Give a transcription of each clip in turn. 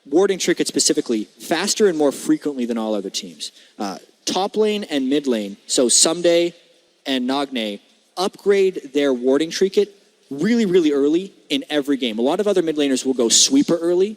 warding Tricket specifically faster and more frequently than all other teams. Top lane and mid lane, so Someday and Nagne, upgrade their warding Tricket really, really early in every game. A lot of other mid laners will go sweeper early,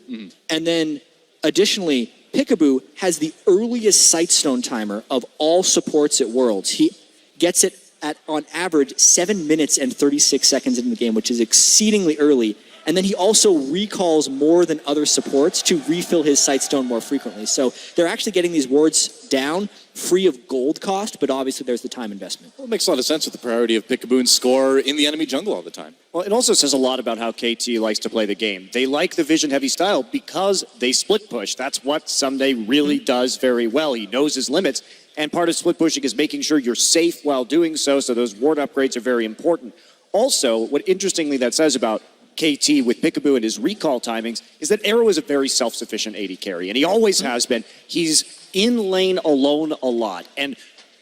and then additionally, Peekaboo has the earliest Sightstone timer of all supports at Worlds. He gets it at, on average, 7 minutes and 36 seconds in the game, which is exceedingly early. And then he also recalls more than other supports to refill his Sightstone more frequently. So they're actually getting these wards down free of gold cost, but obviously there's the time investment. Well, it makes a lot of sense with the priority of Peekaboo and score in the enemy jungle all the time. Well, it also says a lot about how KT likes to play the game. They like the vision-heavy style because they split push. That's what Someday really does very well. He knows his limits, and part of split pushing is making sure you're safe while doing so, so those ward upgrades are very important. Also, what interestingly that says about KT with Peekaboo and his recall timings is that Arrow is a very self-sufficient AD carry, and he always has been. He's in lane alone a lot, and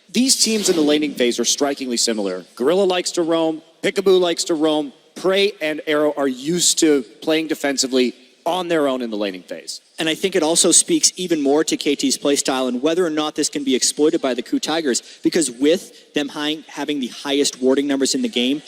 these teams in the laning phase are strikingly similar. Gorilla likes to roam, Peekaboo likes to roam, Prey and Arrow are used to playing defensively on their own in the laning phase. And I think it also speaks even more to KT's playstyle and whether or not this can be exploited by the KOO Tigers, because with them having the highest warding numbers in the game,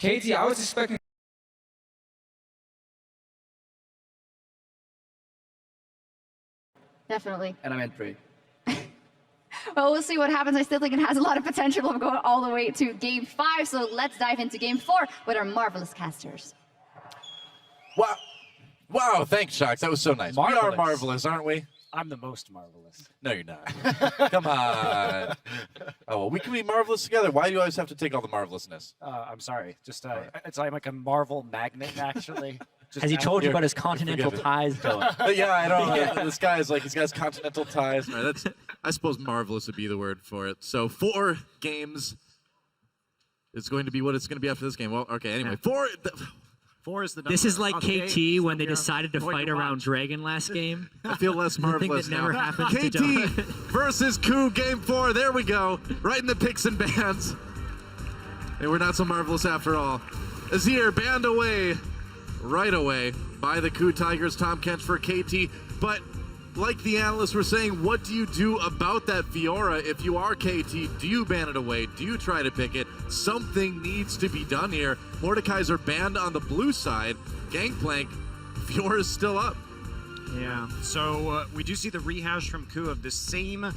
KT, I was expecting. Definitely. And I meant 3. Well, we'll see what happens. I still think it has a lot of potential of going all the way to Game 5. So let's dive into Game 4 with our marvelous casters. Wow. Wow, thanks, Shocks. That was so nice. We are marvelous, aren't we? I'm the most marvelous. No, you're not. Come on. Oh, well, we can be marvelous together. Why do you always have to take all the marvelousness? I'm sorry. Just it's like a Marvel magnet, actually. Has he told you about his continental ties, Dylan? Yeah, I don't. This guy is like, he's got his continental ties. No, that's, I suppose marvelous would be the word for it. So 4 games is going to be what it's going to be after this game. Well, okay, anyway. 4 is the number. This is like on KT the when they game decided to going fight to around watch. Dragon last game. I feel less The thing marvelous that never now. happens to KT Dylan. versus KOO Game 4. There we go. Right in the picks and bans. And we're not so marvelous after all. Azir banned away right away by the KOO Tigers. Tom Kent for KT. But like the analysts were saying, what do you do about that Fiora? If you are KT, do you ban it away? Do you try to pick it? Something needs to be done here. Mordekaiser banned on the blue side. Gangplank, Fiora's still up. Yeah, so we do see the rehash from KOO of the same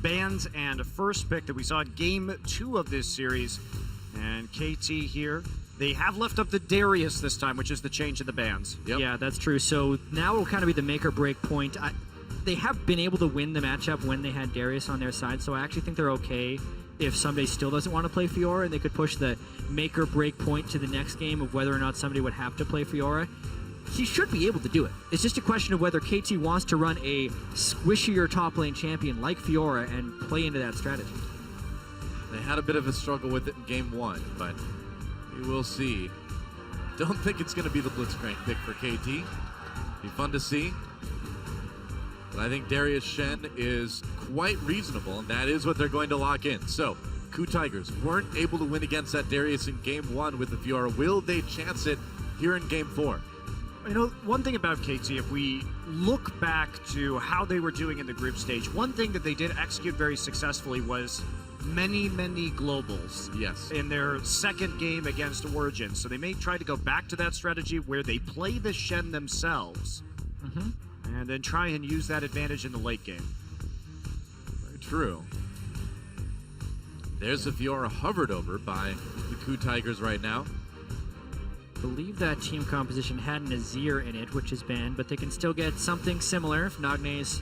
bans and first pick that we saw in Game 2 of this series. And KT here, they have left up the Darius this time, which is the change in the bans. Yep. Yeah, that's true. So now will kind of be the make or break point. They have been able to win the matchup when they had Darius on their side, so I actually think they're okay if somebody still doesn't want to play Fiora, and they could push the make or break point to the next game of whether or not somebody would have to play Fiora. He should be able to do it. It's just a question of whether KT wants to run a squishier top lane champion like Fiora and play into that strategy. They had a bit of a struggle with it in Game 1, but we will see. Don't think it's going to be the Blitzcrank pick for KT. Be fun to see. But I think Darius Shen is quite reasonable, and that is what they're going to lock in. So, KOO Tigers weren't able to win against that Darius in Game 1 with the Fiora. Will they chance it here in Game 4? You know, one thing about KT, if we look back to how they were doing in the group stage, one thing that they did execute very successfully was many globals. Yes. In their second game against Origin. So they may try to go back to that strategy where they play the Shen themselves and then try and use that advantage in the late game. Very true. There's the Fiora hovered over by the KOO Tigers right now. I believe that team composition had an Azir in it, which is banned, but they can still get something similar if Nagne is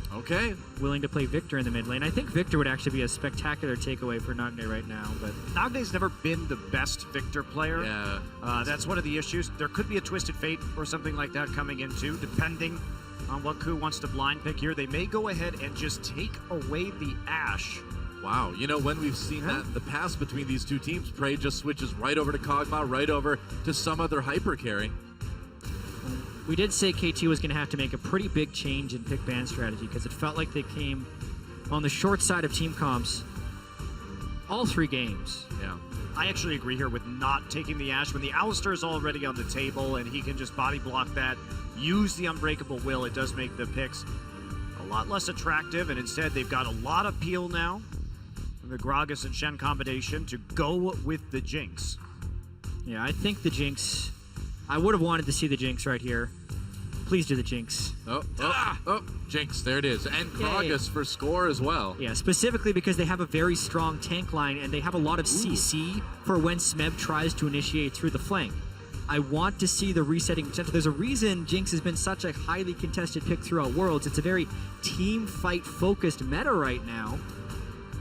willing to play Victor in the mid lane. I think Victor would actually be a spectacular takeaway for Nagne right now, but Nagne's never been the best Victor player. Yeah. That's one of the issues. There could be a Twisted Fate or something like that coming in too, depending on what KOO wants to blind pick here. They may go ahead and just take away the Ashe. Wow, you know, when we've seen that in the past between these two teams, Prey just switches right over to Kog'Maw, right over to some other hyper carry. we did say KT was going to have to make a pretty big change in pick ban strategy because it felt like they came on the short side of team comps all 3 games. Yeah. I actually agree here with not taking the Ashe. When the Alistar is already on the table and he can just body block that, use the Unbreakable Will, it does make the picks a lot less attractive, and instead they've got a lot of peel now from the Gragas and Shen combination to go with the Jinx. Yeah, I think the Jinx, I would have wanted to see the Jinx right here. Please do the Jinx. Oh, Jinx, there it is. And Gragas for score as well. Yeah, specifically because they have a very strong tank line and they have a lot of CC for when Smeb tries to initiate through the flank. I want to see the resetting potential. There's a reason Jinx has been such a highly contested pick throughout Worlds. It's a very team fight focused meta right now.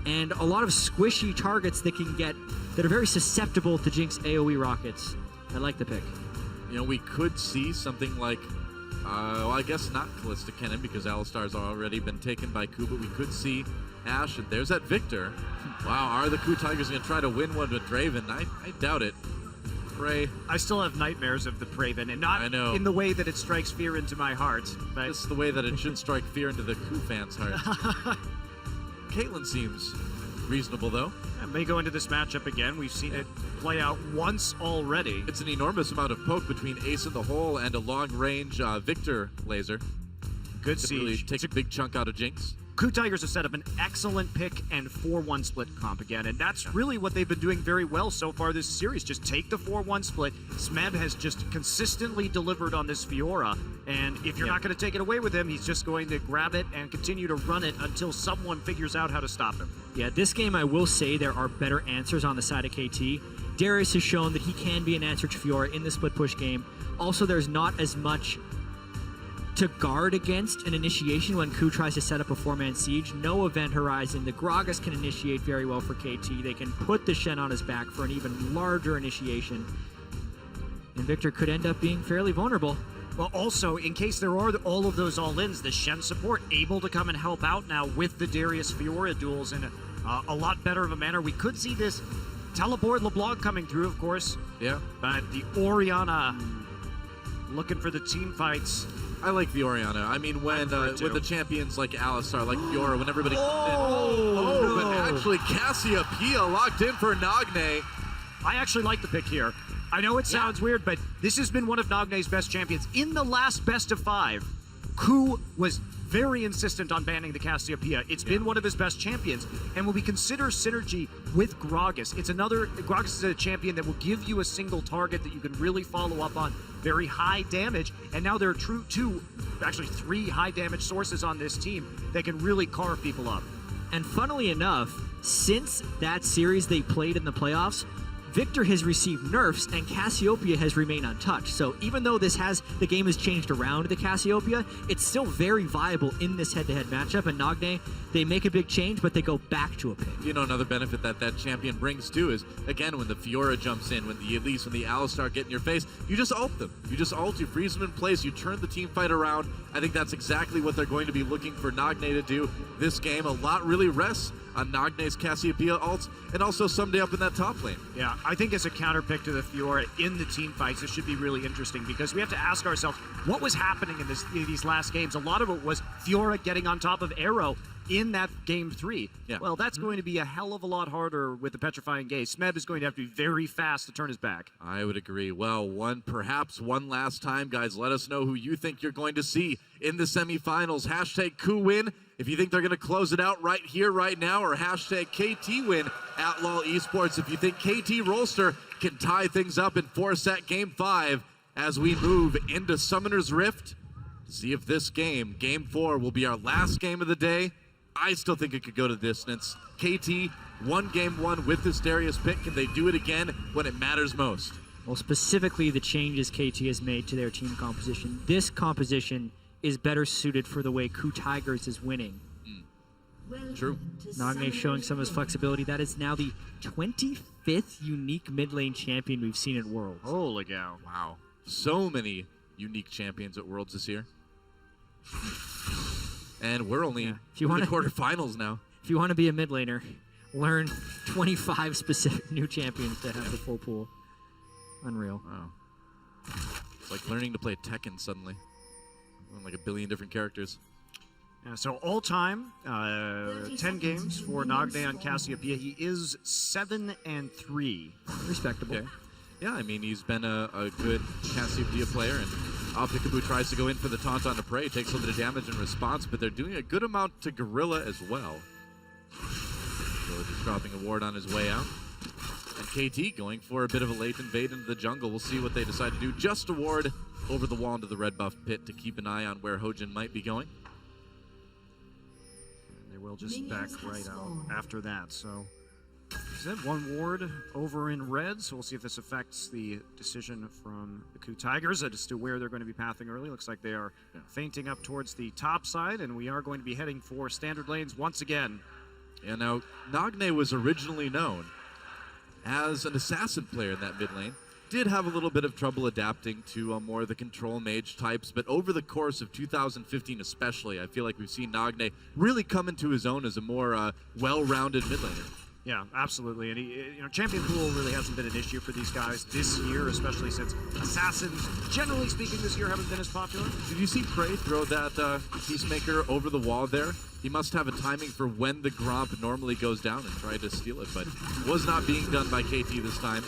And a lot of squishy targets that can get, that are very susceptible to Jinx AoE rockets. I like the pick. You know, we could see something like, well, I guess not Callista Cannon because Alistar's already been taken by KOO, but we could see Ashe, and there's that Victor. Wow, are the KOO Tigers going to try to win one with Draven? I doubt it. Prey. I still have nightmares of the Praven, and not in the way that it strikes fear into my heart. But this is the way that it should strike fear into the KOO fans' hearts. Caitlyn seems reasonable, though. And may go into this matchup again. We've seen it play out once already. It's an enormous amount of poke between Ace in the hole and a long-range Victor laser. Good Could siege. really take a big chunk out of Jinx. KOO Tigers have set up an excellent pick and 4-1 split comp again, and that's really what they've been doing very well so far this series. Just take the 4-1 split. Smeb has just consistently delivered on this Fiora, and if you're not going to take it away with him, he's just going to grab it and continue to run it until someone figures out how to stop him. Yeah, this game I will say there are better answers on the side of KT. Darius has shown that he can be an answer to Fiora in the split push game. Also, there's not as much to guard against an initiation when KOO tries to set up a 4-man siege. No event horizon. The Gragas can initiate very well for KT. They can put the Shen on his back for an even larger initiation. And Victor could end up being fairly vulnerable. Well, also, in case there are all of those all-ins, the Shen support able to come and help out now with the Darius Fiora duels in a lot better of a manner. We could see this teleport LeBlanc coming through, of course. Yeah. But the Orianna looking for the team fights. I like the Orianna. I mean, when with the champions like Alistar, like Fiora, when everybody comes in. But actually Cassiopeia locked in for Nagne. I actually like the pick here. I know it sounds weird, but this has been one of Nagne's best champions. In the last best of 5, KOO was very insistent on banning the Cassiopeia. It's been one of his best champions. And when we consider synergy with Gragas, Gragas is a champion that will give you a single target that you can really follow up on. Very high damage. And now there are actually 3 high damage sources on this team that can really carve people up. And funnily enough, since that series they played in the playoffs, Victor has received nerfs and Cassiopeia has remained untouched. So even though the game has changed around the Cassiopeia, it's still very viable in this head-to-head matchup. And Nagne, they make a big change, but they go back to a pick. You know, another benefit that champion brings too is, again, when the Fiora jumps in, when the Alistar get in your face, you just ult them. You just ult, you freeze them in place, you turn the team fight around. I think that's exactly what they're going to be looking for Nagne to do this game. A lot really rests on Nagne's Cassiopeia ults, and also someday up in that top lane. Yeah, I think as a counter pick to the Fiora in the team fights, this should be really interesting because we have to ask ourselves, what was happening in these last games? A lot of it was Fiora getting on top of Arrow in that game 3. Yeah. Well, that's going to be a hell of a lot harder with the Petrifying Gaze. Smeb is going to have to be very fast to turn his back. I would agree. Well, perhaps one last time, guys, let us know who you think you're going to see in the semifinals. Hashtag KOO win if you think they're going to close it out right here, right now, or hashtag KT win at LOL Esports if you think KT Rolster can tie things up in 4-set game 5 as we move into Summoner's Rift. See if this game 4, will be our last game of the day. I still think it could go to distance. KT won game 1 with this Darius pick. Can they do it again when it matters most? Well, specifically the changes KT has made to their team composition. This composition is better suited for the way KOO Tigers is winning. True. Nagne showing some of his flexibility. That is now the 25th unique mid lane champion we've seen at Worlds. Holy cow. Wow. So many unique champions at Worlds this year. And we're only in the quarterfinals now. If you want to be a mid laner, learn 25 specific new champions to have the full pool. Unreal. Wow. It's like learning to play Tekken suddenly. Like a billion different characters. So all time, 10 games for Nagne on Cassiopeia. He is 7-3. Respectable. Okay. Yeah, I mean, he's been a good Cassiopeia player, and Peekaboo tries to go in for the taunt on the prey, takes a little bit of damage in response, but they're doing a good amount to Gorilla as well. So just dropping a ward on his way out. And KT going for a bit of a late invade into the jungle. We'll see what they decide to do. Just a ward over the wall into the red buff pit to keep an eye on where Hojin might be going. And they will just back right out after that. So, said 1 ward over in red. So we'll see if this affects the decision from the KOO Tigers as to where they're going to be pathing early. Looks like they are feinting up towards the top side, and we are going to be heading for standard lanes once again. And now, Nagne was originally known as an assassin player in that mid lane. Did have a little bit of trouble adapting to more of the control mage types, but over the course of 2015 especially, I feel like we've seen Nagne really come into his own as a more well-rounded mid laner. Yeah, absolutely. And he, champion pool really hasn't been an issue for these guys this year, especially since assassins, generally speaking, this year haven't been as popular. Did you see Prey throw that Peacemaker over the wall there? He must have a timing for when the Gromp normally goes down and try to steal it, but was not being done by KT this time.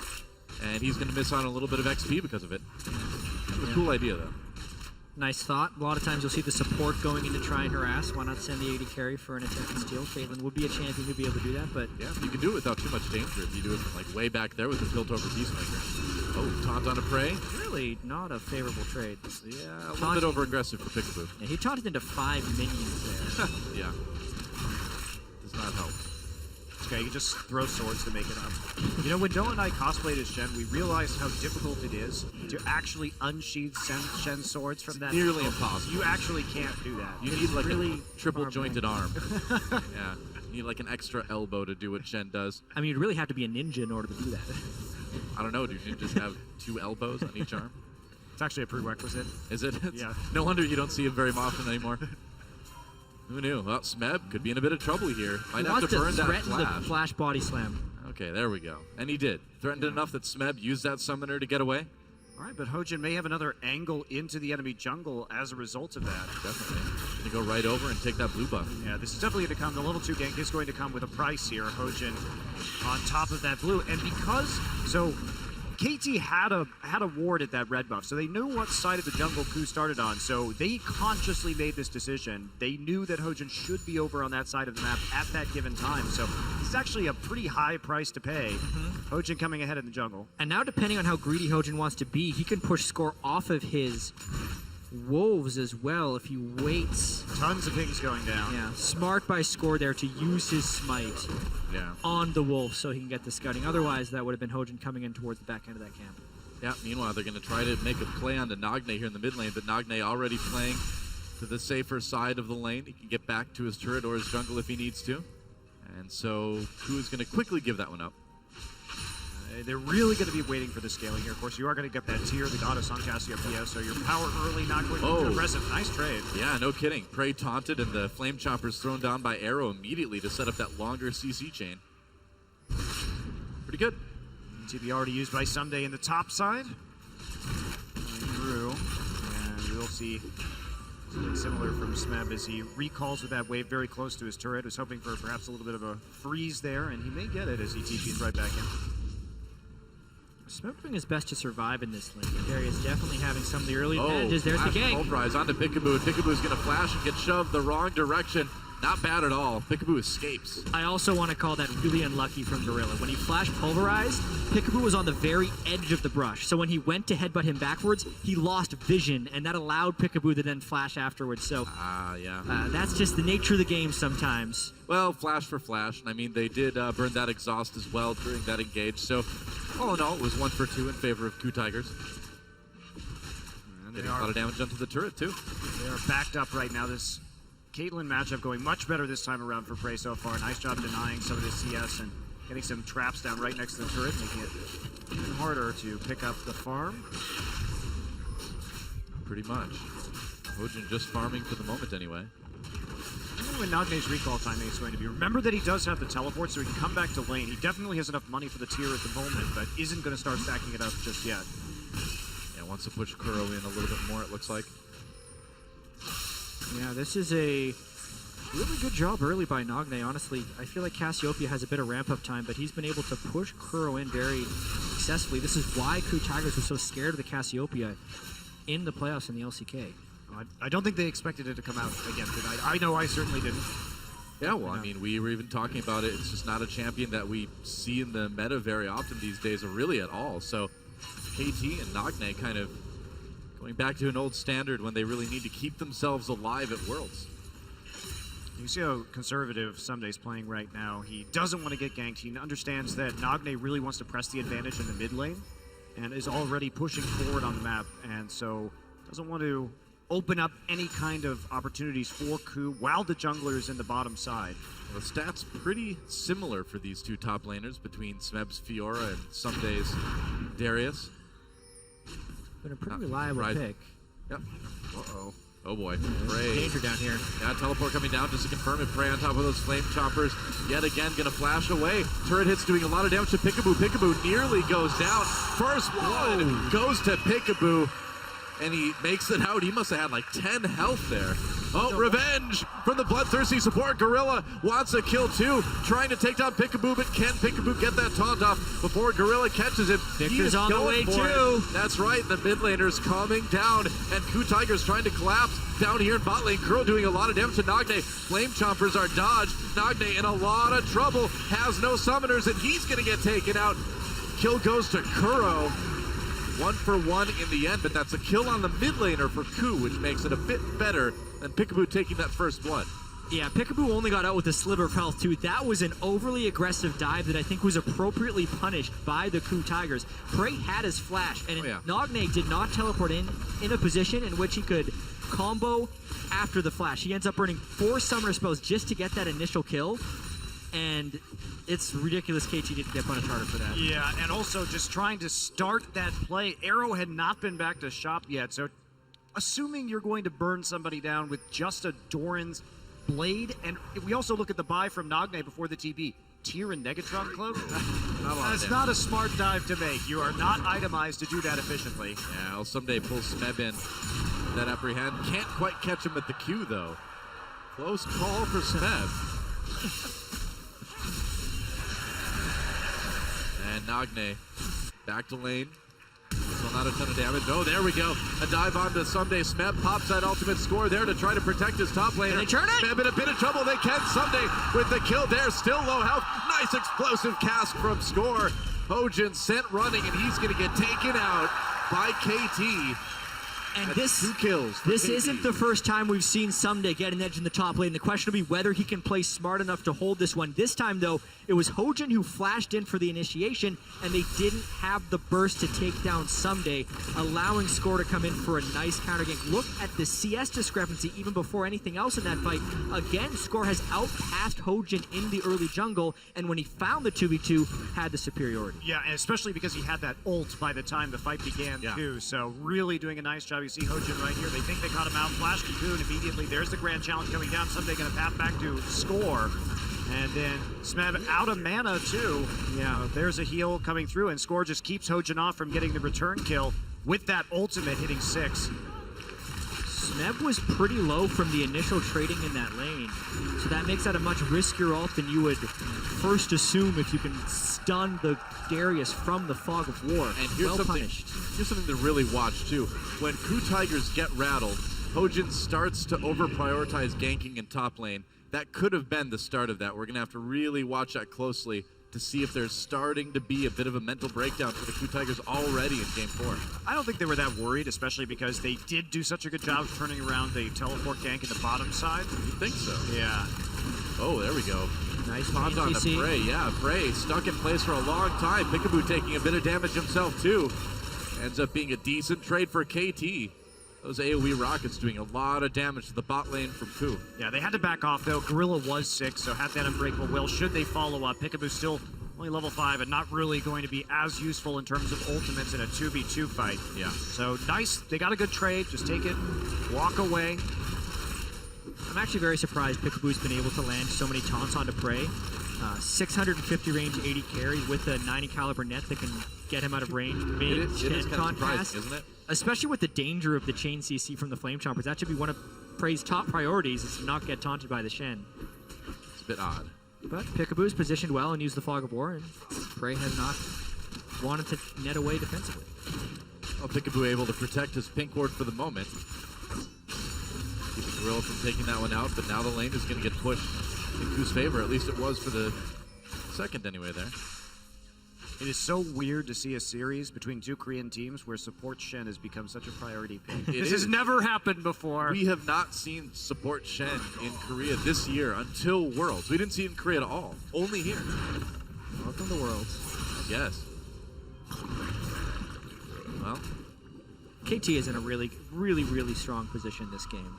And he's going to miss on a little bit of XP because of it. A cool idea, though. Nice thought. A lot of times you'll see the support going in to try and harass. Why not send the AD carry for an attempted steal? Caitlyn would be a champion who'd be able to do that, but... Yeah, you can do it without too much danger if you do it from like way back there with the tilt-over Peacemaker. Oh, taunt on a prey. Really not a favorable trade. Yeah, a little bit over-aggressive for Peekaboo. Yeah, he taunted into 5 minions there. Yeah. Does not help. Okay, you can just throw swords to make it up. You know, when Noah and I cosplayed as Shen, we realized how difficult it is to actually unsheath Shen's swords from that. Nearly impossible. You actually can't do that. You need like really a triple-jointed arm. Yeah. You need like an extra elbow to do what Shen does. I mean, you'd really have to be a ninja in order to do that. I don't know, do you just have 2 elbows on each arm? It's actually a prerequisite. Is it? Yeah. No wonder you don't see him very often anymore. Who knew? Well, Smeb could be in a bit of trouble here. Might have to burn that threaten the flash. flash body slam. Okay, there we go. And he did. Threatened enough that Smeb used that summoner to get away. All right, but Hojin may have another angle into the enemy jungle as a result of that. Definitely. Gonna go right over and take that blue buff. Yeah, this is definitely going to come. The level 2 gank is going to come with a price here. Hojin on top of that blue. And because, so KT had a ward at that red buff, so they knew what side of the jungle KOO started on, so they consciously made this decision. They knew that Hojin should be over on that side of the map at that given time, so this is actually a pretty high price to pay. Hojin coming ahead in the jungle. And now, depending on how greedy Hojin wants to be, he can push score off of his wolves as well if he waits. Tons of pings going down. Yeah, smart by score there to use his smite on the wolf so he can get the scouting. Otherwise, that would have been Hojin coming in towards the back end of that camp. Yeah, meanwhile, they're going to try to make a play on the Nagne here in the mid lane, but Nagne already playing to the safer side of the lane. He can get back to his turret or his jungle if he needs to. And so KOO is going to quickly give that one up. They're really going to be waiting for the scaling here. Of course, you are going to get that tier, the goddess on Cassiopeia, so your power early, not going to be aggressive. Nice trade. Yeah, no kidding. Prey taunted, and the Flame Chopper's thrown down by Arrow immediately to set up that longer CC chain. Pretty good. TP already used by Someday in the top side. Going through, and we'll see something similar from Smeb as he recalls with that wave very close to his turret. Was hoping for perhaps a little bit of a freeze there, and he may get it as he TPs right back in. Smeb doing his best to survive in this lane. Darius definitely having some of the early advantages. There's the gank. Pulverize onto Peekaboo. Peekaboo's going to flash and get shoved the wrong direction. Not bad at all. Peekaboo escapes. I also want to call that really unlucky from Gorilla. When he flash pulverized, Peekaboo was on the very edge of the brush. So when he went to headbutt him backwards, he lost vision, and that allowed Peekaboo to then flash afterwards. So that's just the nature of the game sometimes. Well, flash for flash. I mean, they did burn that exhaust as well during that engage. So all in all, it was 1 for 2 in favor of KOO Tigers. And getting a lot of damage onto the turret, too. They are backed up right now. This Caitlyn matchup going much better this time around for Prey so far. Nice job denying some of this CS and getting some traps down right next to the turret, making it even harder to pick up the farm. Pretty much. Hojin just farming for the moment anyway. I don't know when Nagne's recall timing is going to be. Remember that he does have the teleport, so he can come back to lane. He definitely has enough money for the tier at the moment, but isn't going to start stacking it up just yet. Yeah, wants to push Kuro in a little bit more, it looks like. Yeah, this is a really good job early by Nagne. Honestly, I feel like Cassiopeia has a bit of ramp-up time, but he's been able to push Kuro in very successfully. This is why KOO Tigers were so scared of the Cassiopeia in the playoffs in the LCK. I don't think they expected it to come out again tonight. I know I certainly didn't. Yeah, well, I mean, we were even talking about it. It's just not a champion that we see in the meta very often these days, or really at all. So KT and Nagne kind of going back to an old standard when they really need to keep themselves alive at Worlds. You see how conservative Sumday's playing right now. He doesn't want to get ganked. He understands that Nagne really wants to press the advantage in the mid lane and is already pushing forward on the map, and so doesn't want to open up any kind of opportunities for KOO while the jungler is in the bottom side. The stats pretty similar for these two top laners between Smeb's Fiora and Sumday's Darius. Been a pretty reliable pick. Yep. Uh-oh. Oh boy. Prey. Danger down here. Yeah, teleport coming down just to confirm it. Prey on top of those flame choppers. Yet again, gonna flash away. Turret hits doing a lot of damage to Peekaboo. Peekaboo nearly goes down. First blood goes to Peekaboo. and he makes it out. He must have had like 10 health there. Oh, revenge from the bloodthirsty support. Gorilla wants a kill too, trying to take down Peekaboo, but can Peekaboo get that taunt off before Gorilla catches him? Victor's on the way too. That's right, the mid laner's calming down, and KOO Tigers trying to collapse down here in bot lane. Kuro doing a lot of damage to Nagne. Flame Chompers are dodged. Nagne in a lot of trouble, has no summoners, and he's gonna get taken out. Kill goes to Kuro. 1 for 1 in the end, but that's a kill on the mid laner for KOO, which makes it a bit better than Peekaboo taking that first blood. Yeah, Peekaboo only got out with a sliver of health too. That was an overly aggressive dive that I think was appropriately punished by the KOO Tigers. Prey had his flash, and Nagne did not teleport in a position in which he could combo after the flash. He ends up burning 4 summoner spells just to get that initial kill, and it's ridiculous KT didn't get punished harder for that. Yeah, and also just trying to start that play. Arrow had not been back to shop yet, so assuming you're going to burn somebody down with just a Doran's Blade, and we also look at the buy from Nagne before the TB. Tyr and Negatron Cloak? That's not a smart dive to make. You are not itemized to do that efficiently. Yeah, I'll someday pull Smeb in. That apprehend. Can't quite catch him at the Q though. Close call for Smeb. And Nagne back to lane. Still not a ton of damage. Oh, there we go. A dive onto Someday. Smeb pops that ultimate score there to try to protect his top laner. Can they turn it? Smeb in a bit of trouble. They can. Someday with the kill there. Still low health. Nice explosive cast from Score. Hojin sent running, and he's going to get taken out by KT. And That's 2 kills. This KT. isn't the first time we've seen Someday get an edge in the top lane. The question will be whether he can play smart enough to hold this one. This time, though, it was Hojin who flashed in for the initiation, and they didn't have the burst to take down Someday, allowing Score to come in for a nice counter gank. Look at the CS discrepancy even before anything else in that fight. Again, Score has outpassed Hojin in the early jungle, and when he found the 2v2, had the superiority. Yeah, and especially because he had that ult by the time the fight began, too. So really doing a nice job. You see Hojin right here. They think they caught him out. Flash Cocoon immediately. There's the grand challenge coming down. Someday going to path back to Score. And then Smeb out of mana, too. Yeah, there's a heal coming through, and Score just keeps Hojin off from getting the return kill with that ultimate hitting 6. Smeb was pretty low from the initial trading in that lane, so that makes that a much riskier ult than you would first assume if you can stun the Darius from the Fog of War. And here's here's something to really watch too. When KOO Tigers get rattled, Hojin starts to over-prioritize ganking in top lane. That could have been the start of that. We're going to have to really watch that closely to see if there's starting to be a bit of a mental breakdown for the KOO Tigers already in Game 4. I don't think they were that worried, especially because they did do such a good job of turning around the teleport gank in the bottom side. You think so? Yeah. Oh, there we go. Nice Spot on to Prey. Yeah, Prey stuck in place for a long time. Peekaboo taking a bit of damage himself too. Ends up being a decent trade for KT. Those AoE rockets doing a lot of damage to the bot lane from KOO. Yeah, they had to back off though. Gorilla was 6, so had that unbreakable will. Should they follow up? Peekaboo still only level 5 and not really going to be as useful in terms of ultimates in a 2v2 fight. Yeah. So nice. They got a good trade. Just take it, walk away. I'm actually very surprised Peekaboo's been able to land so many taunts onto Prey. 650 range, 80 carry with a 90 caliber net that can get him out of range. It is kind of surprising, isn't it? Especially with the danger of the chain CC from the Flame Chompers. That should be one of Prey's top priorities, is to not get taunted by the Shen. It's a bit odd. But Peekaboo's positioned well and used the Fog of War, and Prey has not wanted to net away defensively. Well, Peekaboo able to protect his pink ward for the moment. Keeping Gorilla from taking that one out, but now the lane is going to get pushed in KOO's favor. At least it was for the second anyway there. It is so weird to see a series between 2 Korean teams where support Shen has become such a priority pick. This has never happened before. We have not seen support Shen in Korea this year until Worlds. We didn't see it in Korea at all. Only here. Welcome to Worlds. Yes. Well, KT is in a really, really strong position this game.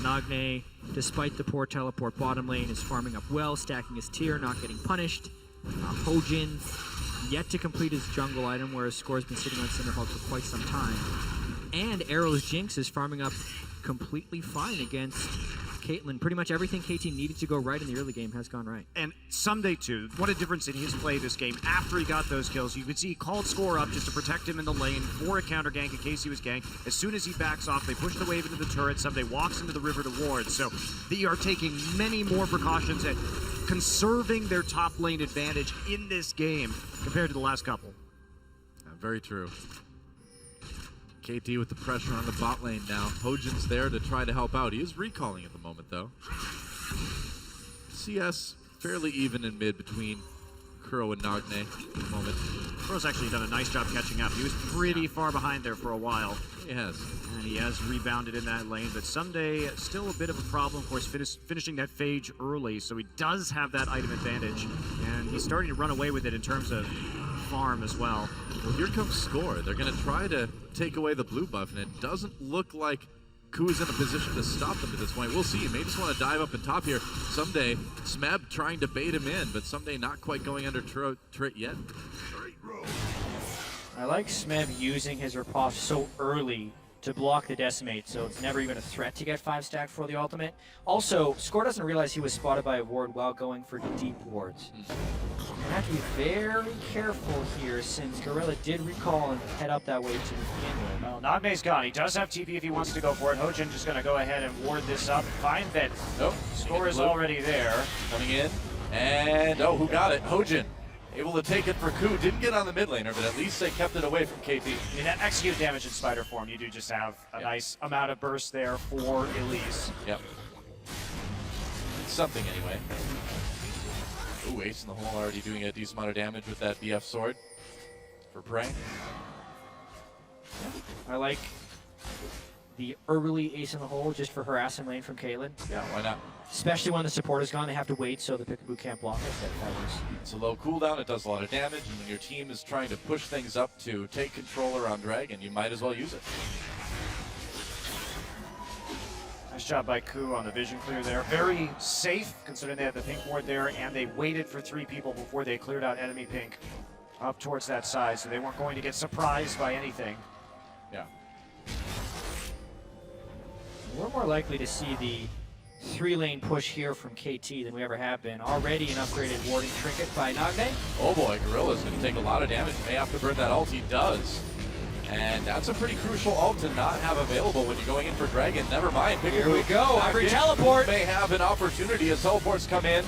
Nagne, despite the poor teleport bottom lane, is farming up well, stacking his tier, not getting punished. Hojin yet to complete his jungle item, whereas Score's been sitting on Cinderhawk for quite some time. And Arrow's Jinx is farming up completely fine against Caitlyn, pretty much everything KT needed to go right in the early game has gone right. And Someday, too, what a difference in his play this game. After he got those kills, you could see he called score up just to protect him in the lane for a counter gank in case he was ganked. As soon as he backs off, they push the wave into the turret. Someday walks into the river to ward. So they are taking many more precautions at conserving their top lane advantage in this game compared to the last couple. Very true. KT with the pressure on the bot lane now. Hojin's there to try to help out. He is recalling at the moment, though. CS fairly even in mid between Kuro and Nagne at the moment. Kuro's actually done a nice job catching up. He was pretty far behind there for a while. He has. And he has rebounded in that lane, but Someday still a bit of a problem, of course, finishing that phage early, so he does have that item advantage, and he's starting to run away with it in terms of farm as well. Well, here comes Score. They're going to try to take away the blue buff, and it doesn't look like KOO is in a position to stop them at this point. We'll see. He may just want to dive up and top here. Someday, Smeb trying to bait him in, but Someday not quite going under turret yet. I like Smeb using his riposte so early to block the decimate, so it's never even a threat to get 5 stack for the ultimate. Also, Score doesn't realize he was spotted by a ward while going for deep wards. You have to be very careful here since Gorilla did recall and head up that way to begin with. Well, Nagne's gone. He does have TP if he wants to go for it. Hojin just going to go ahead and ward this up. Find that Nope. Score is already there. Coming in. And, oh, who got it? Hojin. Able to take it for KOO. Didn't get on the mid laner, but at least they kept it away from KT. I mean, that execute damage in spider form, you do just have a nice amount of burst there for Elise. Yep. It's something anyway. Ooh, Ace in the hole already doing a decent amount of damage with that BF sword for Prey. I like the early ace in the hole just for harassing lane from Caitlyn. Yeah, why not? Especially when the support is gone, they have to wait so the Pickaboo can't block us. It's a low cooldown, it does a lot of damage, and when your team is trying to push things up to take control around Dragon, you might as well use it. Nice job by KOO on the vision clear there. Very safe, considering they had the pink ward there, and they waited for 3 people before they cleared out enemy pink up towards that side, so they weren't going to get surprised by anything. Yeah. We're more likely to see the 3-lane push here from KT than we ever have been. Already an upgraded warding trinket by Nagne. Oh boy, Gorilla's going to take a lot of damage. May have to burn that ult. He does. And that's a pretty crucial ult to not have available when you're going in for Dragon. Never mind. Here we go. Every teleport. May have an opportunity as teleports come in.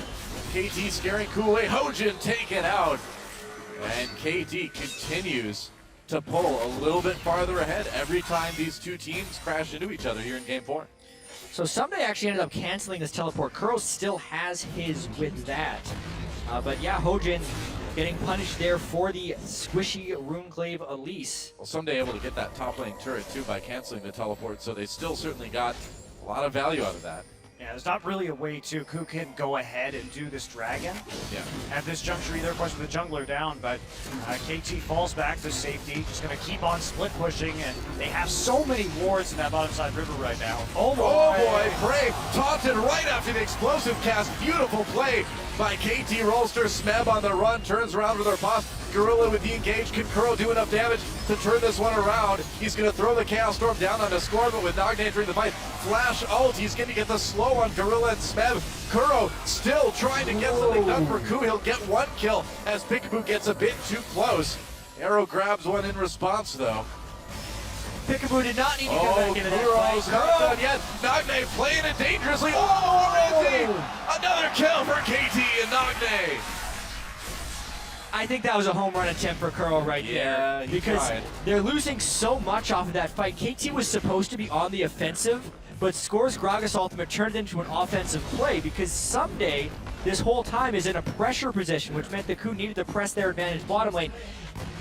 KT scaring KOO away. Hojin taken out. And KT continues to pull a little bit farther ahead every time these two teams crash into each other here in Game 4. So Someday actually ended up canceling this teleport. Kuro still has his with that. But yeah, Hojin getting punished there for the squishy Runeclave Elise. Well, Someday able to get that top lane turret too by canceling the teleport, so they still certainly got a lot of value out of that. Yeah, there's not really a way to KOO can go ahead and do this Dragon Yeah. at this juncture either, of course, with the jungler down, but KT falls back to safety, just going to keep on split pushing, and they have so many wards in that bottom side river right now. Oh boy, Prey taunted right after the explosive cast. Beautiful play by KT Rolster. Smeb on the run, turns around with her pass. Gorilla with the engage. Can Kuro do enough damage to turn this one around? He's going to throw the Chaos Storm down on the Score, but with Nagne entering the fight, flash ult. He's going to get the slow on Gorilla and Smeb. Kuro still trying to get something done for KOO. He'll get 1 kill as Pickaboo gets a bit too close. Arrow grabs one in response, though. Pickaboo did not need to go back into that Kuro's fight. not done yet. Nagne playing it dangerously. Oh, Renzi! Another kill for KT and Nagne. I think that was a home run attempt for Kuro right Yeah, there. he Because tried. they're losing so much off of that fight. KT was supposed to be on the offensive, but Score's Gragas ultimate turned into an offensive play because Someday, this whole time, is in a pressure position, which meant that KOO needed to press their advantage bottom lane.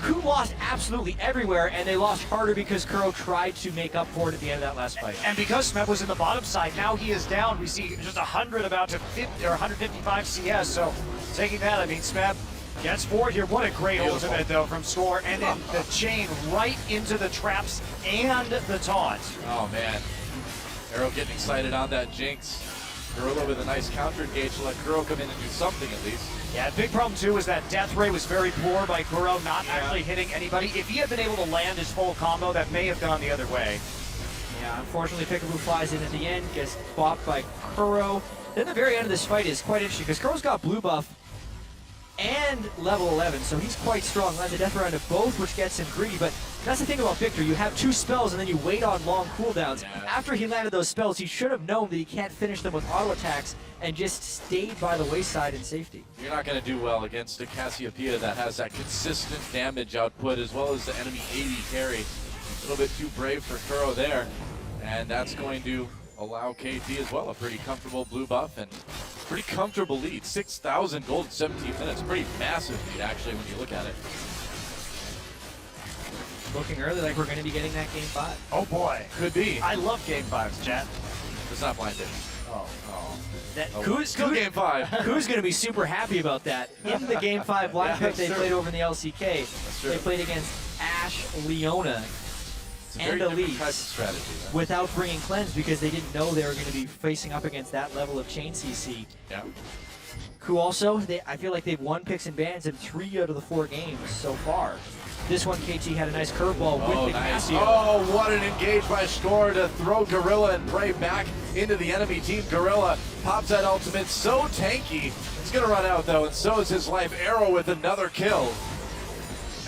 KOO lost absolutely everywhere, and they lost harder because Kuro tried to make up for it at the end of that last fight. And because Smeb was in the bottom side, now he is down. We see just 100 about to 50 or 155 CS. So taking that, I mean, Smeb gets forward here. What a great ultimate, though, from Score. And then the chain right into the traps and the taunt. Oh, man. Arrow getting excited on that Jinx. Gorilla with a nice counter engage to let Kuro come in and do something at least. Yeah, the big problem, too, is that death ray was very poor by Kuro, not actually hitting anybody. If he had been able to land his full combo, that may have gone the other way. Yeah, Yeah, unfortunately, Peekaboo flies in at the end, gets bopped by Kuro. Then the very end of this fight is quite interesting because Kuro's got blue buff and level 11, so he's quite strong. Lands a death round of both, which gets him greedy, but that's the thing about Victor. You have 2 spells and then you wait on long cooldowns. Yeah. After he landed those spells, he should have known that he can't finish them with auto attacks and just stayed by the wayside in safety. You're not going to do well against a Cassiopeia that has that consistent damage output as well as the enemy 80 carry. A little bit too brave for Kuro there, and that's going to allow KT as well a pretty comfortable blue buff and pretty comfortable lead. 6,000 gold in 17 minutes. Pretty massive lead, actually, when you look at it. Looking early like we're going to be getting that game 5. Oh boy. Could be. I love game 5s, chat. It's not blinded. Oh. Still game 5. Who's going to be super happy about that? In the Game 5 blind pick they played over in the LCK, true. they played against Ashe, Leona, It's a and very different Elise type of strategy. Right? without bringing Cleanse because they didn't know they were going to be facing up against that level of chain CC. Yeah. KOO also, I feel like they've won picks and bans in 3 out of the 4 games so far. This one, KT had a nice curveball with the nice. Casio. Oh, what an engage by Score to throw Gorilla and Prey back into the enemy team. Gorilla pops that ultimate, so tanky. It's going to run out, though, and so is his life. Arrow with another kill.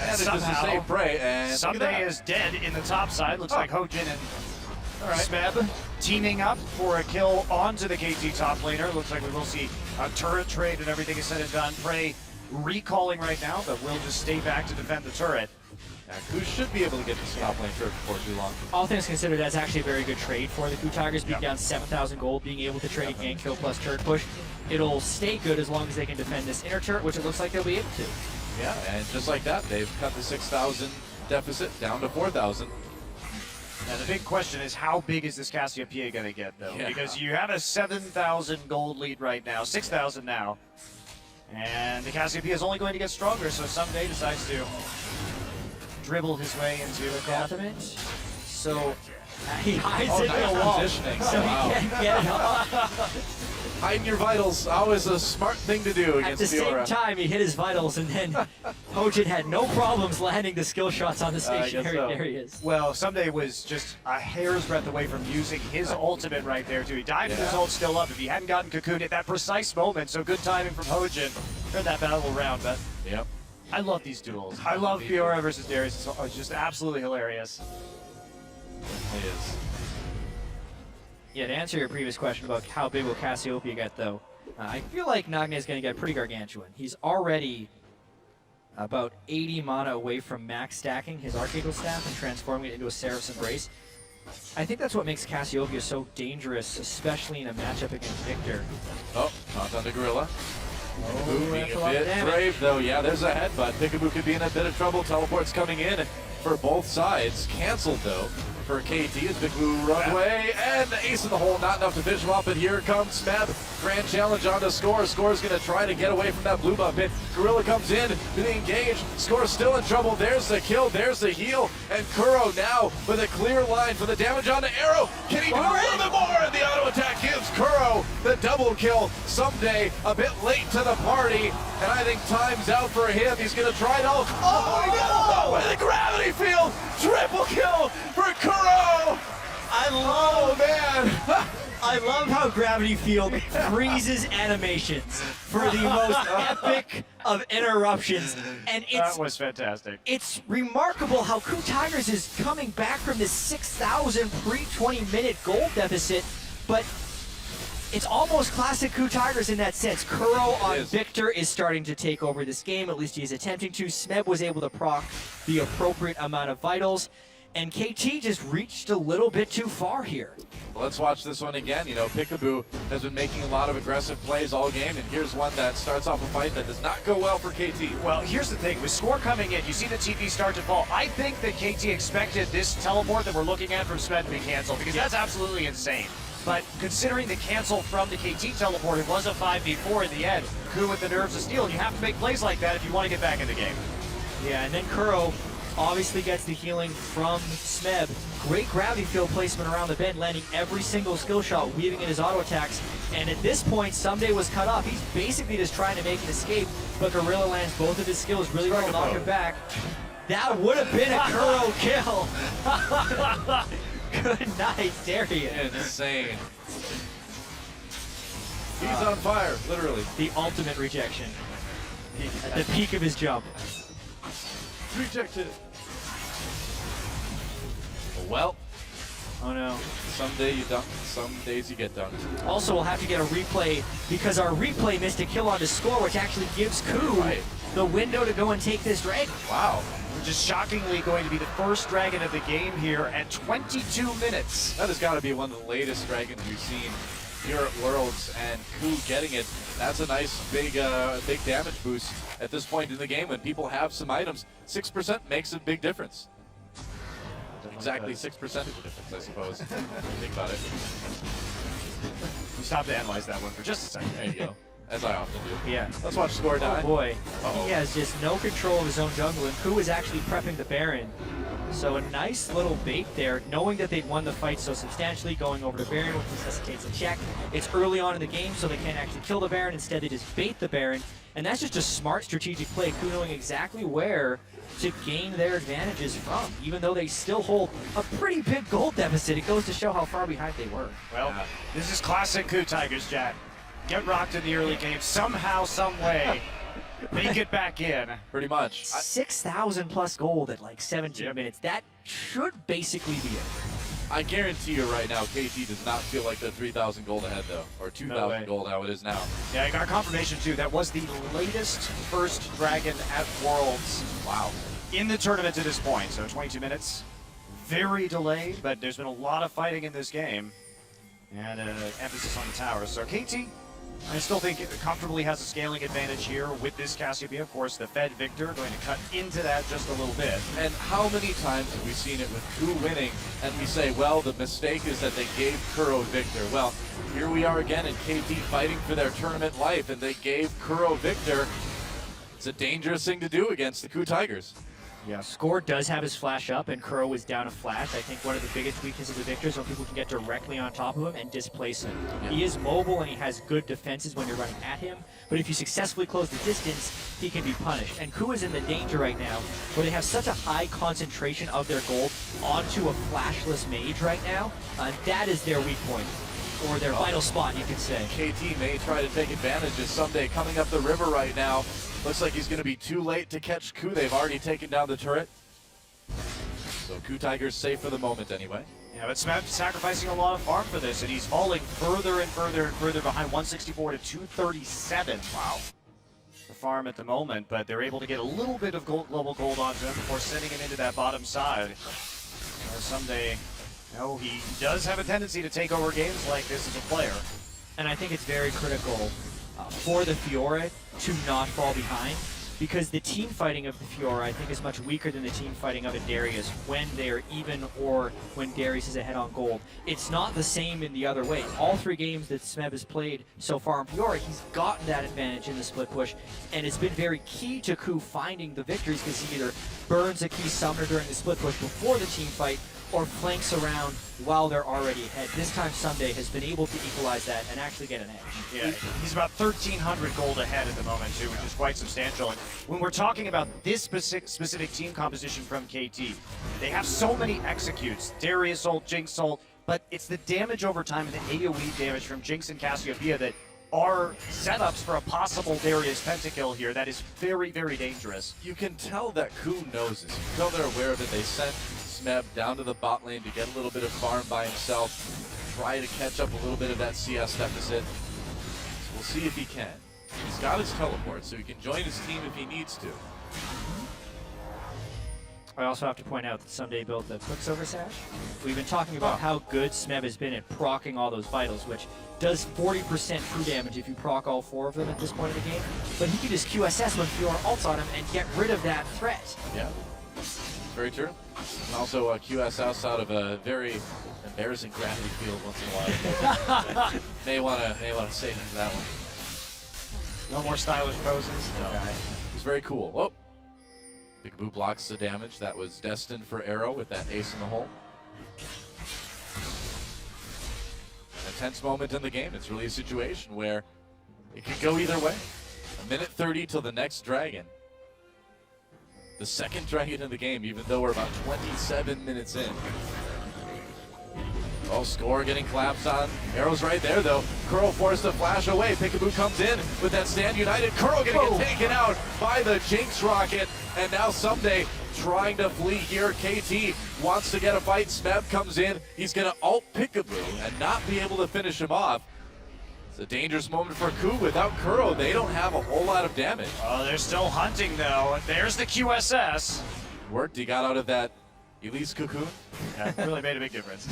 And it's just to save Prey. And Someday is dead in the top side. Looks like Hojin and Smeb teaming up for a kill onto the KT top laner. Looks like we will see a turret trade and everything is said and done. Prey recalling right now, but we'll just stay back to defend the turret. KOO should be able to get this top lane turret before too long. All things considered, that's actually a very good trade for the KOO Tigers, being down 7,000 gold, being able to trade a gank kill plus turret push. It'll stay good as long as they can defend this inner turret, which it looks like they'll be able to. Yeah, and just like that, they've cut the 6,000 deficit down to 4,000. Now the big question is, how big is this Cassiopeia going to get, though? Yeah. Because you have a 7,000 gold lead right now, 6,000 now. And the Cassiopeia is only going to get stronger, so someday decides to dribble his way into a Ultimate. So he hides Oh, it nice in the wall, positioning. so Wow. he can't get it off. Hiding your vitals, always a smart thing to do At the against same Fiora. time, he hit his vitals, and then Hojin had no problems landing the skill shots on the stationary so. areas. Well, Someday was just a hair's breadth away from using his ultimate right there, too. He dived with his Yeah. ult still up. If he hadn't gotten cocooned at that precise moment, so good timing from Hojin. Turned that battle around, but Yep. I love these duels. I love Fiora versus Darius. It's just absolutely hilarious. It is. Yeah, to answer your previous question about how big will Cassiopeia get, though, I feel like Nagne is going to get pretty gargantuan. He's already about 80 mana away from max stacking his Archangel Staff and transforming it into a Seraph's Embrace. I think that's what makes Cassiopeia so dangerous, especially in a matchup against Victor. Oh, knocked on the Gorilla. Peekaboo being that's a a lot of bit damage. brave, though. Yeah, there's a headbutt. Peekaboo could be in a bit of trouble. Teleport's coming in for both sides. Canceled, though, for KT as Peekaboo run away. And the ace in the hole, not enough to finish him off. But here comes Smeb. Grand challenge on the Score. Score's going to try to get away from that blue buff hit. Gorilla comes in to the engage. Score's still in trouble. There's the kill. There's the heal. And Kuro now with a clear line for the damage on the arrow. Can he do a little bit more? And the auto attack gives Kuro the double kill. Someday a bit late to the party. And I think time's out for him. He's going to try to... Oh, no! With the gravity field. Triple kill for Kuro. Oh, man. I love how Gravity Field freezes animations for the most epic of interruptions, and That was fantastic. it's remarkable how KOO Tigers is coming back from this 6,000 pre-20-minute gold deficit, but it's almost classic KOO Tigers in that sense. Kuro on is. Victor is starting to take over this game, at least he's attempting to. Smeb was able to proc the appropriate amount of vitals, and KT just reached a little bit too far here. Let's watch this one again. You know, Peekaboo has been making a lot of aggressive plays all game, and here's one that starts off a fight that does not go well for KT. Well, here's the thing. With Score coming in, you see the TP start to fall. I think that KT expected this teleport that we're looking at from Smeb to be canceled, because that's absolutely insane. But considering the cancel from the KT teleport, it was a 5v4 in the end. KOO with the nerves of steel, and you have to make plays like that if you want to get back in the game. Yeah, and then Kuro obviously gets the healing from Smeb. Great gravity field placement around the bend, landing every single skill shot, weaving in his auto attacks. And at this point, Someday was cut off. He's basically just trying to make an escape, but Gorilla lands both of his skills really well, knock him back. That would have been a Kuro kill. Good night, Darius. Insane. He's on fire, literally. The ultimate rejection. At the peak of his jump. Rejected. Well, Oh no. someday you dunk, some days you get dunked. Also, we'll have to get a replay because our replay missed a kill on to score, which actually gives KOO Right. the window to go and take this dragon. Wow. Which is shockingly going to be the first dragon of the game here at 22 minutes. That has got to be one of the latest dragons we've seen here at Worlds, and KOO getting it. That's a nice big damage boost at this point in the game when people have some items. 6% makes a big difference. Exactly 6% of the difference, I suppose. Think about it. We stop to analyze that one for just a second. There you go. As I often do. Yeah. Let's watch Score die. Oh boy. Uh-oh. He has just no control of his own jungle, and KOO is actually prepping the Baron. So a nice little bait there, knowing that they'd won the fight so substantially, going over to Baron, which necessitates a check. It's early on in the game, so they can't actually kill the Baron. Instead, they just bait the Baron. And that's just a smart strategic play, KOO knowing exactly where to gain their advantages from. Even though they still hold a pretty big gold deficit, it goes to show how far behind they were. Well, this is classic KOO Tigers, Jack. Get rocked in the early game, somehow, some way, make it back in. Pretty much. 6,000 plus gold at like 17 minutes. That should basically be it. I guarantee you right now, KT does not feel like they're 3,000 gold ahead, though. Or 2,000 way. gold, how it is now. Yeah, I got confirmation too. That was the latest first dragon at Worlds. Wow. In the tournament to this point, so 22 minutes. Very delayed, but there's been a lot of fighting in this game. And emphasis on the towers. So KT, I still think it comfortably has a scaling advantage here with this Cassiopeia. Of course, the Fed Victor going to cut into that just a little bit. And how many times have we seen it with KOO winning, and we say, well, the mistake is that they gave Kuro Victor. Well, here we are again in KT fighting for their tournament life, and they gave Kuro Victor. It's a dangerous thing to do against the KOO Tigers. Yeah, Score does have his flash up, and Kuro is down a flash. I think one of the biggest weaknesses of the Victor is when people can get directly on top of him and displace him. Yeah. He is mobile and he has good defenses when you're running at him, but if you successfully close the distance, he can be punished. And KOO is in the danger right now where they have such a high concentration of their gold onto a flashless mage right now. That is their weak point, or their vital spot, you could say. KT may try to take advantage of Someday coming up the river right now. Looks like he's going to be too late to catch KOO. They've already taken down the turret. So KOO Tigers safe for the moment anyway. Yeah, but Smeb sacrificing a lot of farm for this, and he's falling further and further and further behind 164 to 237. Wow. The farm at the moment, but they're able to get a little bit of global gold onto him before sending him into that bottom side. Someday, no, he does have a tendency to take over games like this as a player. And I think it's very critical for the Fiora to not fall behind, because the team fighting of the Fiora, I think, is much weaker than the team fighting of a Darius when they're even or when Darius is ahead on gold. It's not the same in the other way. All three games that Smeb has played so far in Fiora, he's gotten that advantage in the split push, and it's been very key to KOO finding the victories because he either burns a key summoner during the split push before the team fight or flanks around while they're already ahead. This time Someday has been able to equalize that and actually get an edge. Yeah, he's about 1,300 gold ahead at the moment too, which is quite substantial. And when we're talking about this specific team composition from KT, they have so many executes, Darius ult, Jinx ult, but it's the damage over time and the AoE damage from Jinx and Cassiopeia that are setups for a possible Darius pentakill here that is very, very dangerous. You can tell that KOO knows this. You can tell they're aware of it. They sent Smeb down to the bot lane to get a little bit of farm by himself, try to catch up a little bit of that CS deficit. So we'll see if he can. He's got his teleport, so he can join his team if he needs to. I also have to point out that Someday built the Quicksilver Sash. We've been talking about how good Smeb has been at proccing all those vitals, which does 40% true damage if you proc all four of them at this point in the game. But he can just QSS when Fiora ults on him and get rid of that threat. Yeah, very true. And also QSS out of a very embarrassing gravity field once in a while. may want to save him for that one. No more stylish poses. No. It's very cool. Whoa. Peekaboo blocks the damage. That was destined for Arrow with that ace in the hole. A tense moment in the game. It's really a situation where it could go either way. A minute 30 till the next dragon. The second dragon in the game, even though we're about 27 minutes in. Oh, Score getting collapsed on. Arrow's right there, though. Kuro forced to flash away. Peekaboo comes in with that stand united. Kuro gonna get taken out by the Jinx Rocket. And now Someday trying to flee here. KT wants to get a fight. Smeb comes in. He's gonna ult Peekaboo and not be able to finish him off. It's a dangerous moment for KOO. Without Kuro, they don't have a whole lot of damage. Oh, they're still hunting, though. There's the QSS. Worked, he got out of that Elise Cocoon. Yeah, really made a big difference.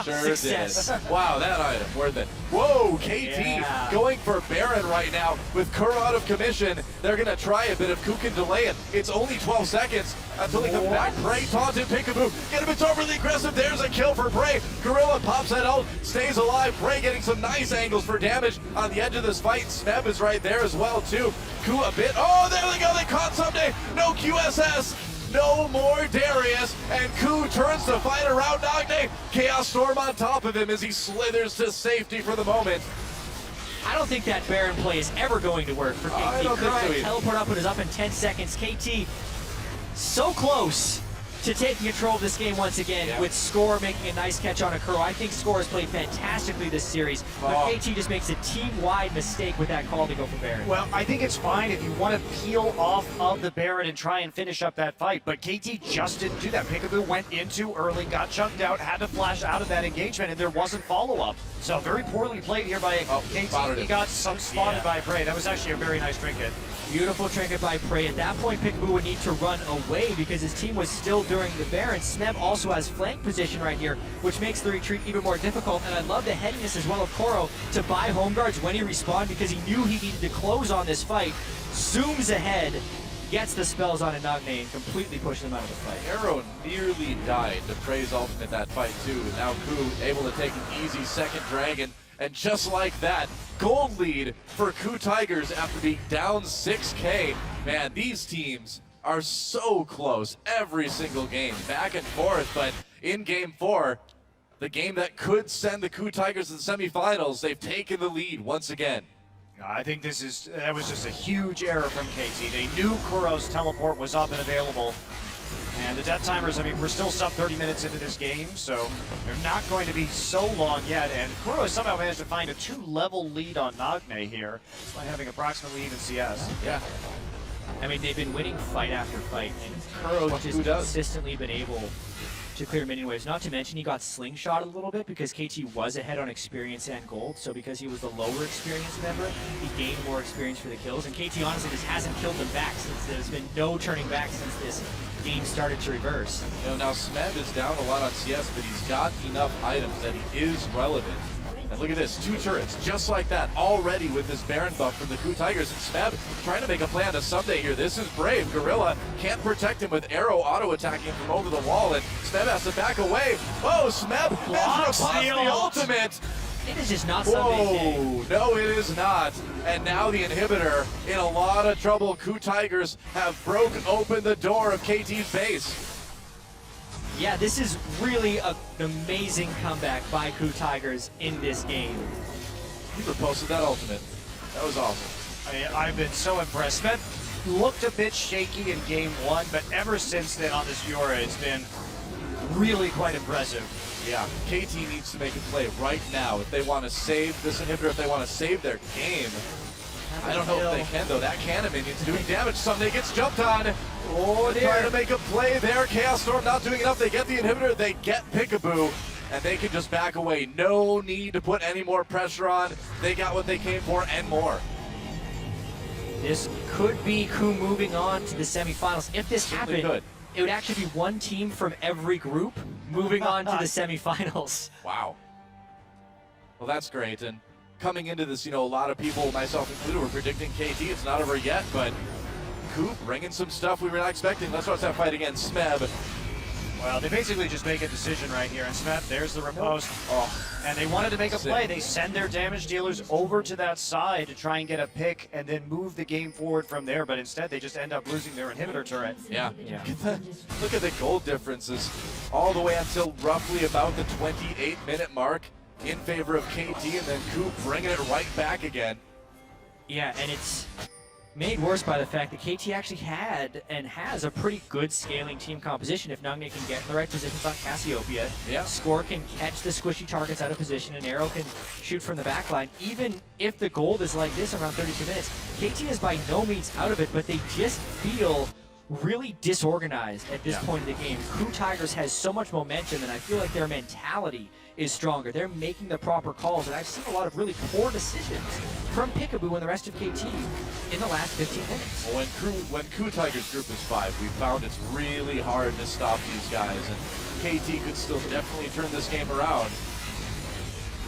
Sure Success. did. Wow, that item worth it. Whoa, KT going for Baron right now with Kuro out of commission. They're gonna try a bit if KOO can delay it. It's only 12 seconds until they come back. Prey taunted Peekaboo. Get him, it's overly aggressive. There's a kill for Prey. Gorilla pops that out, stays alive. Prey getting some nice angles for damage on the edge of this fight. Smeb is right there as well too. KOO a bit. Oh, there they go. They caught Someday. No QSS. No more Darius, and KOO turns to fight around Nagne. Chaos Storm on top of him as he slithers to safety for the moment. I don't think that Baron play is ever going to work for KT. I don't think so either. Teleport up and is up in 10 seconds. KT so close to taking control of this game once again, with Score making a nice catch on a Kuro. I think Score has played fantastically this series, but KT just makes a team-wide mistake with that call to go for Baron. Well, I think it's fine if you want to peel off of the Baron and try and finish up that fight, but KT just didn't do that. Peekaboo went in too early, got chunked out, had to flash out of that engagement, and there wasn't follow-up. So very poorly played here by KT. He got some spotted by Prey. That was actually a very nice trinket. Beautiful trinket by Prey. At that point, Peekaboo would need to run away because his team was still during the Baron. Smeb also has flank position right here, which makes the retreat even more difficult. And I love the headiness as well of Kuro to buy home guards when he respawned because he knew he needed to close on this fight. Zooms ahead, gets the spells on Nagne, and completely pushes him out of the fight. Arrow nearly died to Prey's ultimate that fight too. And now KOO able to take an easy second dragon. And just like that, gold lead for KOO Tigers after being down 6K. Man, these teams are so close every single game, back and forth. But in game 4, the game that could send the KOO Tigers to the semifinals, they've taken the lead once again. I think that was just a huge error from KT. They knew Kuro's teleport was up and available. And the death timers, I mean, we're still sub 30 minutes into this game, so they're not going to be so long yet. And Kuro has somehow managed to find a 2-level lead on Nagne here by having approximately even CS. Yeah. I mean, they've been winning fight after fight, and Kuro just consistently been able to clear minion waves. Not to mention he got slingshot a little bit because KT was ahead on experience and gold. So because he was the lower experience member, he gained more experience for the kills. And KT honestly just hasn't killed them back since there's been no turning back since this game started to reverse. You know, now Smeb is down a lot on CS, but he's got enough items that he is relevant. And look at this, 2 turrets, just like that, already with this Baron buff from the KOO Tigers. And Smeb trying to make a plan to Someday here. This is brave. Gorilla can't protect him with Arrow auto-attacking him from over the wall, and Smeb has to back away. Oh, Smeb blocks the ultimate. It is just not Sunday's game. Whoa, no it is not. And now the inhibitor in a lot of trouble. KOO Tigers have broken open the door of KT's base. Yeah, this is really an amazing comeback by KOO Tigers in this game. He posted that ultimate. That was awesome. I've been so impressed. Smeb looked a bit shaky in game 1, but ever since then on this Fiora, it's been really quite impressive. Yeah, KT needs to make a play right now if they want to save this inhibitor, if they want to save their game. I don't know if they can, though. That cannon minion's doing damage. Someday gets jumped on. Oh, they're trying to make a play there. Chaos Storm not doing enough. They get the inhibitor. They get Peekaboo, and they can just back away. No need to put any more pressure on. They got what they came for and more. This could be KOO moving on to the semifinals. If this happened, it would actually be one team from every group moving on to the semifinals. Wow. Well, that's great. And coming into this, you know, a lot of people, myself included, were predicting KT. It's not over yet, but KOO bringing some stuff we were not expecting. Let's watch that fight against Smeb. Well, they basically just make a decision right here. And Smeb, there's the riposte. And they wanted to make a play. They send their damage dealers over to that side to try and get a pick and then move the game forward from there. But instead, they just end up losing their inhibitor turret. Yeah. Look at the goal differences all the way until roughly about the 28-minute mark in favor of KT, and then KOO bringing it right back again. Yeah, and it's Made worse by the fact that KT actually had and has a pretty good scaling team composition. If Nagne can get in the right positions on Cassiopeia, Score can catch the squishy targets out of position, and Arrow can shoot from the back line. Even if the gold is like this around 32 minutes, KT is by no means out of it, but they just feel really disorganized at this point in the game. KOO Tigers has so much momentum, and I feel like their mentality is stronger. They're making the proper calls, and I've seen a lot of really poor decisions from Peekaboo and the rest of KT in the last 15 minutes. Well, when KOO Tigers group is 5, we found it's really hard to stop these guys, and KT could still definitely turn this game around.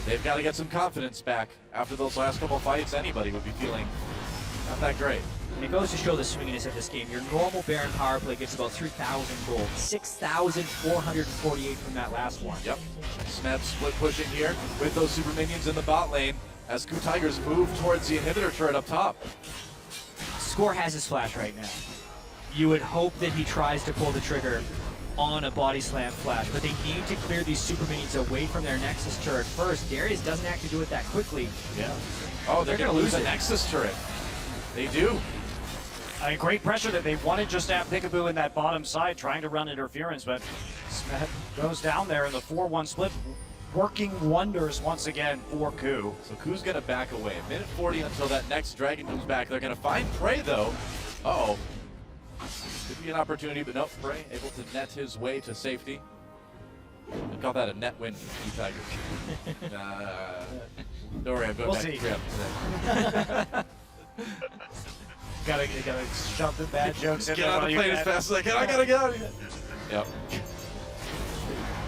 They've got to get some confidence back. After those last couple fights, anybody would be feeling not that great. And it goes to show the swinginess of this game. Your normal Baron power play gets about 3,000 gold, 6,448 from that last one. Yep. Smeb split pushing here with those super minions in the bot lane as KOO Tigers move towards the inhibitor turret up top. Score has his flash right now. You would hope that he tries to pull the trigger on a body slam flash, but they need to clear these super minions away from their Nexus turret first. Darius doesn't actually do it that quickly. Yeah. Oh, they're going to lose a Nexus turret. They do. Great pressure that they wanted just to have Peekaboo in that bottom side trying to run interference, but Smeb goes down there in the 4-1 split, working wonders once again for KOO. So KOO's going to back away. A minute 40 until that next dragon comes back. They're going to find Prey, though. Uh-oh. Could be an opportunity, but nope. Prey able to net his way to safety. I call that a net win for KOO Tigers. Don't worry, I'm going back to Graham today. Gotta shove the bad jokes in Get there on while the you plane as can. fast as I can. I gotta get out of here. Yep.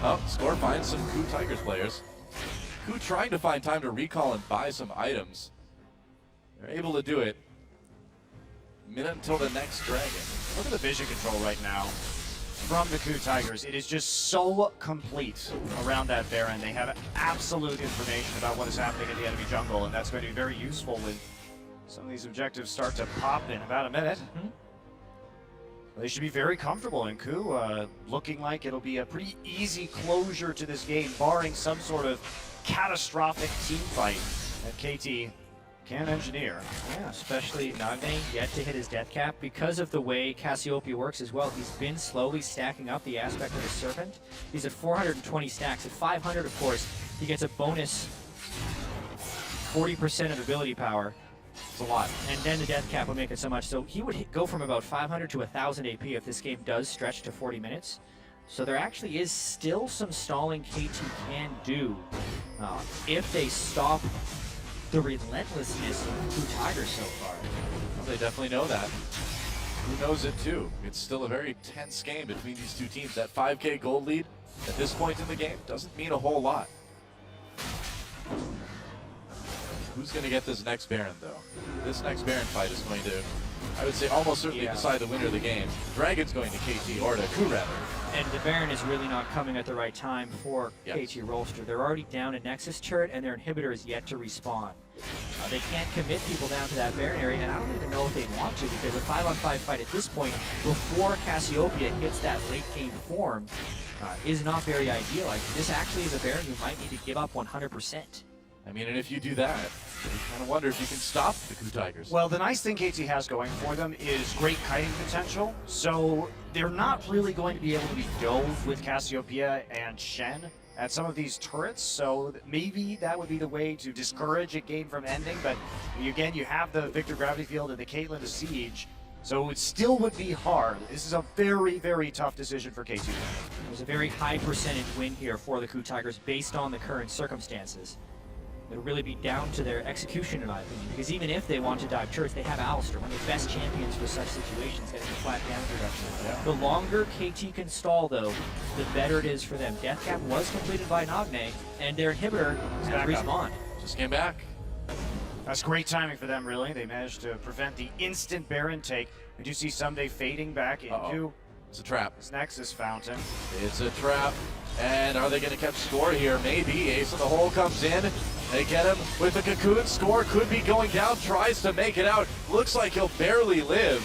Oh, Score finds some KOO Tigers players. KOO trying to find time to recall and buy some items. They're able to do it. Minute until the next dragon. Look at the vision control right now from the KOO Tigers. It is just so complete around that Baron. They have absolute information about what is happening in the enemy jungle, and that's going to be very useful when some of these objectives start to pop in about a minute. They should be very comfortable, and KOO looking like it'll be a pretty easy closure to this game, barring some sort of catastrophic team fight that KT can engineer. Yeah, especially Nagne yet to hit his death cap. Because of the way Cassiopeia works as well, he's been slowly stacking up the aspect of the Serpent. He's at 420 stacks. At 500, of course, he gets a bonus 40% of ability power. It's a lot. And then the death cap would make it so much. So he would go from about 500 to 1,000 AP if this game does stretch to 40 minutes. So there actually is still some stalling KT can do if they stop the relentlessness of KOO Tigers so far. Well, they definitely know that. KOO knows it too. It's still a very tense game between these two teams. That 5K gold lead at this point in the game doesn't mean a whole lot. Who's going to get this next Baron, though? This next Baron fight is going to, I would say, almost certainly decide the winner of the game. Dragon's going to KT, or to KOO, rather. And the Baron is really not coming at the right time for KT Rolster. They're already down a Nexus turret, and their inhibitor is yet to respawn. They can't commit people down to that Baron area, and I don't even know if they want to, because a 5-on-5 fight at this point, before Cassiopeia hits that late game form, is not very ideal. This actually is a Baron who might need to give up 100%. I mean, and if you do that, you kind of wonder if you can stop the KOO Tigers. Well, the nice thing KT has going for them is great kiting potential, so they're not really going to be able to be dove with Cassiopeia and Shen at some of these turrets, so maybe that would be the way to discourage a game from ending, but again, you have the Victor Gravity Field and the Caitlyn to siege, so it still would be hard. This is a very, very tough decision for KT. There's a very high percentage win here for the KOO Tigers based on the current circumstances. It'll really be down to their execution, in my opinion, because even if they want to dive turrets, they have Alistar, one of the best champions for such situations, getting a flat damage reduction. The longer KT can stall, though, the better it is for them. Death Cap was completed by Nagne, and their inhibitor has respawned. Just came back. That's great timing for them, really. They managed to prevent the instant Baron take. We do see Someday fading back into It's a trap. his Nexus fountain. It's a trap. And are they going to catch Score here? Maybe. Ace of the Hole comes in. They get him with the Cocoon. Score could be going down. Tries to make it out. Looks like he'll barely live.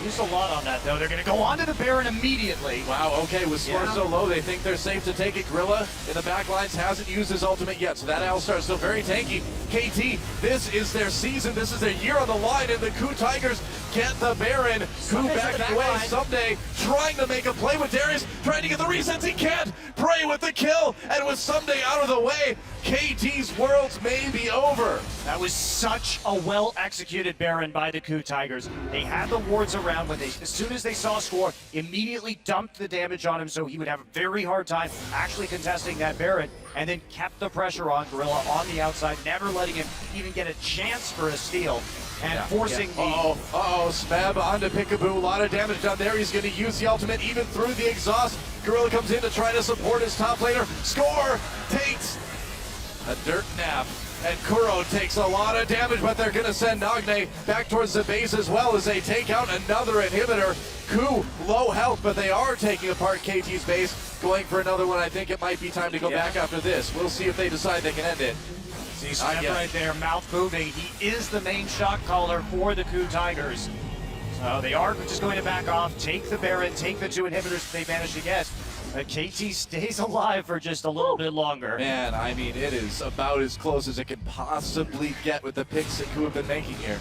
Used a lot on that, though. They're going to go on to the Baron immediately. Wow, okay, with score so low, they think they're safe to take it. Gorilla in the back lines hasn't used his ultimate yet, so that Alistar is still very tanky. KT, this is their season. This is their year on the line, and the KOO Tigers get the Baron. KOO backing away. Someday trying to make a play with Darius, trying to get the resets. He can't. Prey with the kill, and with Someday out of the way, KT's worlds may be over. That was such a well-executed Baron by the KOO Tigers. They had the wards around when as soon as they saw score, immediately dumped the damage on him so he would have a very hard time actually contesting that Baron, and then kept the pressure on Gorilla on the outside, never letting him even get a chance for a steal. And forcing the... Smeb onto Peekaboo. A lot of damage down there. He's going to use the ultimate even through the exhaust. Gorilla comes in to try to support his top laner. Score takes a dirt nap. And Kuro takes a lot of damage, but they're going to send Nagne back towards the base as well as they take out another inhibitor. KOO, low health, but they are taking apart KT's base. Going for another one. I think it might be time to go back after this. We'll see if they decide they can end it. See Smeb right there, mouth moving. He is the main shot caller for the KOO Tigers. So they are just going to back off, take the Baron, take the 2 inhibitors they managed to get. But KT stays alive for just a little bit longer. Man, I mean, it is about as close as it can possibly get with the picks that KOO have been making here.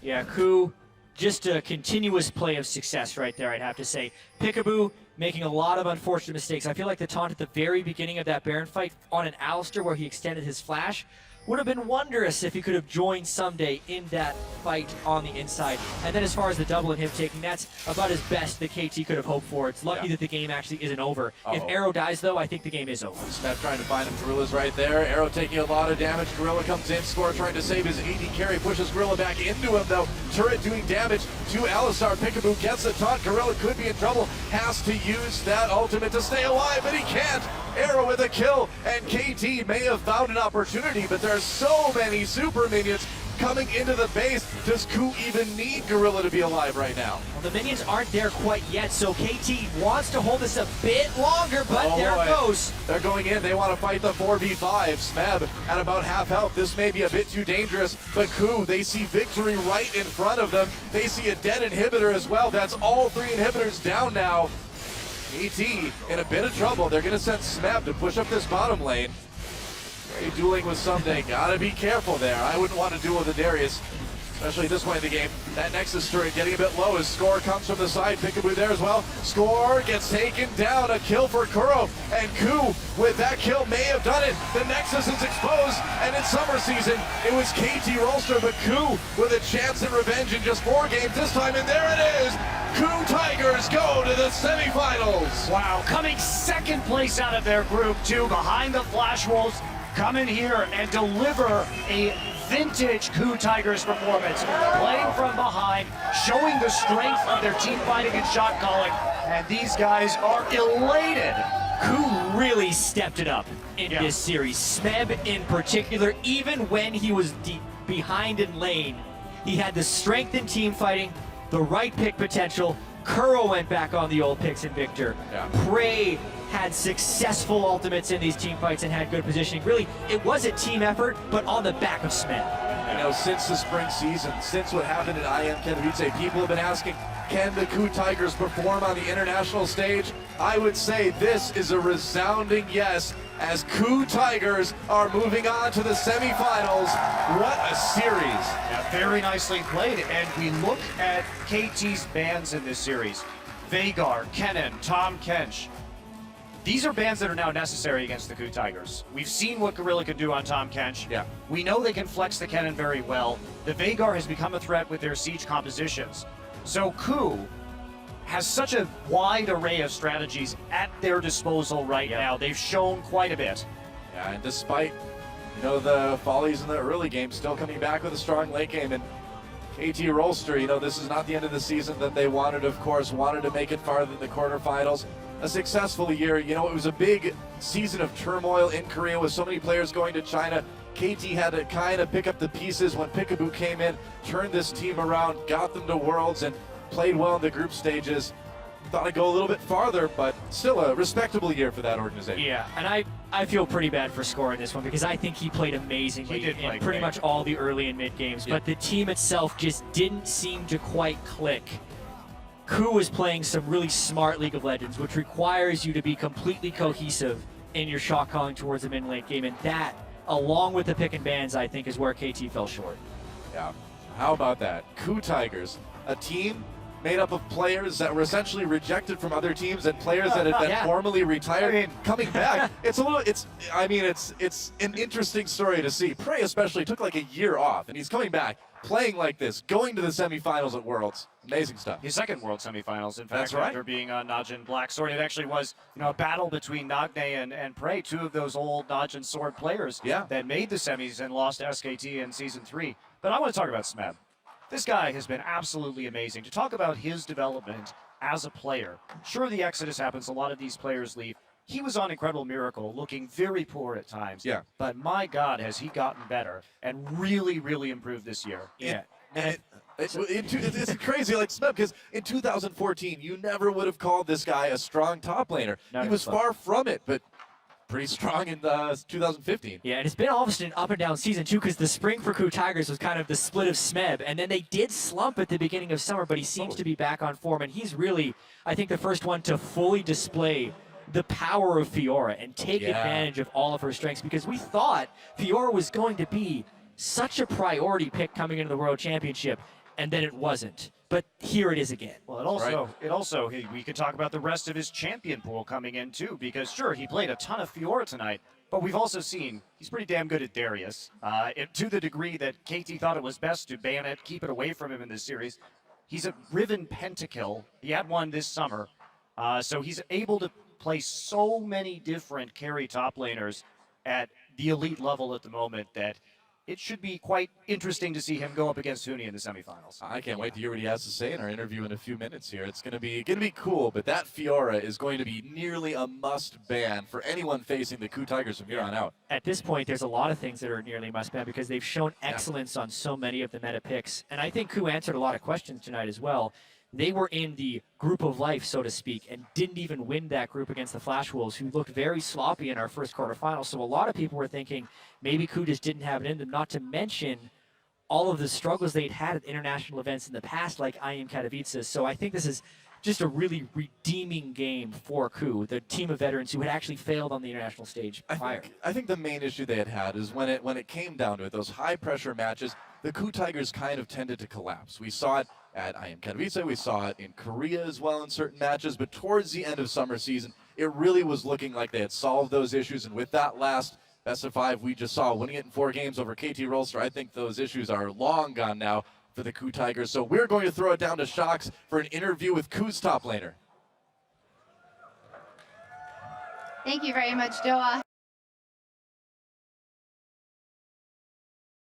Yeah, KOO, just a continuous play of success right there, I'd have to say. Peekaboo making a lot of unfortunate mistakes. I feel like the taunt at the very beginning of that Baron fight on an Alistar where he extended his flash would have been wondrous if he could have joined Someday in that fight on the inside. And then as far as the double inhib taking, that's about as best that KT could have hoped for. It's lucky that the game actually isn't over. If Arrow dies, though, I think the game is over. Smeb trying to find him. Gorilla's right there. Arrow taking a lot of damage. Gorilla comes in. Score trying to save his AD carry. Pushes Gorilla back into him, though. Turret doing damage to Alistar. Peekaboo gets the taunt. Gorilla could be in trouble. Has to use that ultimate to stay alive, but he can't. Arrow with a kill, and KT may have found an opportunity, but there are so many super minions coming into the base. Does KOO even need Gorilla to be alive right now? Well, the minions aren't there quite yet, so KT wants to hold this a bit longer, but there it goes. They're going in. They want to fight the 4v5. Smeb at about half health. This may be a bit too dangerous, but KOO, they see victory right in front of them. They see a dead inhibitor as well. That's all 3 inhibitors down now. KT in a bit of trouble. They're going to send Smeb to push up this bottom lane. Dueling with Someday. Gotta be careful there. I wouldn't want to duel with a Darius, especially at this point in the game. That Nexus turret getting a bit low as Score comes from the side. Peekaboo there as well. Score gets taken down. A kill for Kuro. And KOO, with that kill, may have done it. The Nexus is exposed. And in summer season, it was KT Rolster, but KOO with a chance at revenge in just 4 games this time. And there it is. KOO Tigers go to the semifinals. Wow, coming second place out of their group, too, behind the Flash Wolves. Come in here and deliver a vintage KOO Tigers performance. Playing from behind, showing the strength of their team fighting and shot calling. And these guys are elated. KOO really stepped it up in this series. Smeb in particular, even when he was deep behind in lane, he had the strength in team fighting, the right pick potential. Kuro went back on the old picks and Victor. Prey had successful ultimates in these team fights and had good positioning. Really, it was a team effort, but on the back of Smeb. You know, since the spring season, since what happened at IM Katowice, people have been asking, can the KOO Tigers perform on the international stage? I would say this is a resounding yes, as KOO Tigers are moving on to the semifinals. What a series. Yeah, very nicely played. And we look at KT's bans in this series. Veigar, Kennen, Tom Kench. These are bans that are now necessary against the KOO Tigers. We've seen what Gorilla can do on Tom Kench. Yeah. We know they can flex the Kennen very well. The Veigar has become a threat with their siege compositions. So KOO has such a wide array of strategies at their disposal right now. They've shown quite a bit. Yeah, and despite, you know, the follies in the early game, still coming back with a strong late game. And KT Rolster, you know, this is not the end of the season that they wanted, of course, wanted to make it farther than the quarterfinals. A successful year. You know, it was a big season of turmoil in Korea with so many players going to China. KT had to kind of pick up the pieces when Peekaboo came in, turned this team around, got them to Worlds, and played well in the group stages. Thought I'd go a little bit farther, but still a respectable year for that organization. Yeah, and I feel pretty bad for Score in this one because I think he played amazingly in pretty much all the early and mid games, but the team itself just didn't seem to quite click. KOO is playing some really smart League of Legends, which requires you to be completely cohesive in your shot calling towards the mid-lane game, and that, along with the pick and bans, I think is where KT fell short. Yeah. How about that? KOO Tigers, a team made up of players that were essentially rejected from other teams and players that had been Yeah. formally retired coming back. It's an interesting story to see. Prey especially took like a year off, and he's coming back, playing like this, going to the semifinals at Worlds. Amazing stuff. His second World Semifinals, in fact, That's right. after being on Najin Black Sword. It actually was, a battle between Nagne and Prey, two of those old Najin Sword players that made the semis and lost to SKT in Season 3. But I want to talk about Smeb. This guy has been absolutely amazing. To talk about his development as a player, sure, the exodus happens, a lot of these players leave. He was on Incredible Miracle, looking very poor at times. Yeah. But my God, has he gotten better and really, really improved this year. It's crazy, like Smeb, because in 2014, you never would have called this guy a strong top laner. He was far from it, but pretty strong in 2015. Yeah, and it's been almost an up and down season too, because the spring for KOO Tigers was kind of the split of Smeb, and then they did slump at the beginning of summer, but he seems to be back on form, and he's really, I think, the first one to fully display the power of Fiora and take advantage of all of her strengths, because we thought Fiora was going to be such a priority pick coming into the World Championship, and then it wasn't. But here it is again. Well, we could talk about the rest of his champion pool coming in too, because sure, he played a ton of Fiora tonight, but we've also seen he's pretty damn good at Darius, to the degree that KT thought it was best to ban it, keep it away from him in this series. He's a Riven Pentakill. He had one this summer, so he's able to play so many different carry top laners at the elite level at the moment that it should be quite interesting to see him go up against Huni in the semifinals. I can't wait to hear what he has to say in our interview in a few minutes here. It's gonna be cool, but that Fiora is going to be nearly a must ban for anyone facing the KOO Tigers from here on out. At this point, there's a lot of things that are nearly must ban because they've shown excellence on so many of the meta picks. And I think KOO answered a lot of questions tonight as well. They were in the group of life, so to speak, and didn't even win that group against the Flash Wolves, who looked very sloppy in our first quarterfinal. So a lot of people were thinking maybe KOO just didn't have it in them, not to mention all of the struggles they'd had at international events in the past, like IEM Katowice. So I think this is just a really redeeming game for KOO, the team of veterans who had actually failed on the international stage prior. I think the main issue they had is when it came down to it, those high-pressure matches, the KOO Tigers kind of tended to collapse. We saw it at IEM Katowice, we saw it in Korea as well in certain matches, but towards the end of summer season, it really was looking like they had solved those issues, and with that last best of 5 we just saw, winning it in 4 games over KT Rolster, I think those issues are long gone now for the KOO Tigers. So we're going to throw it down to Shox for an interview with KOO's top laner. Thank you very much, Joa.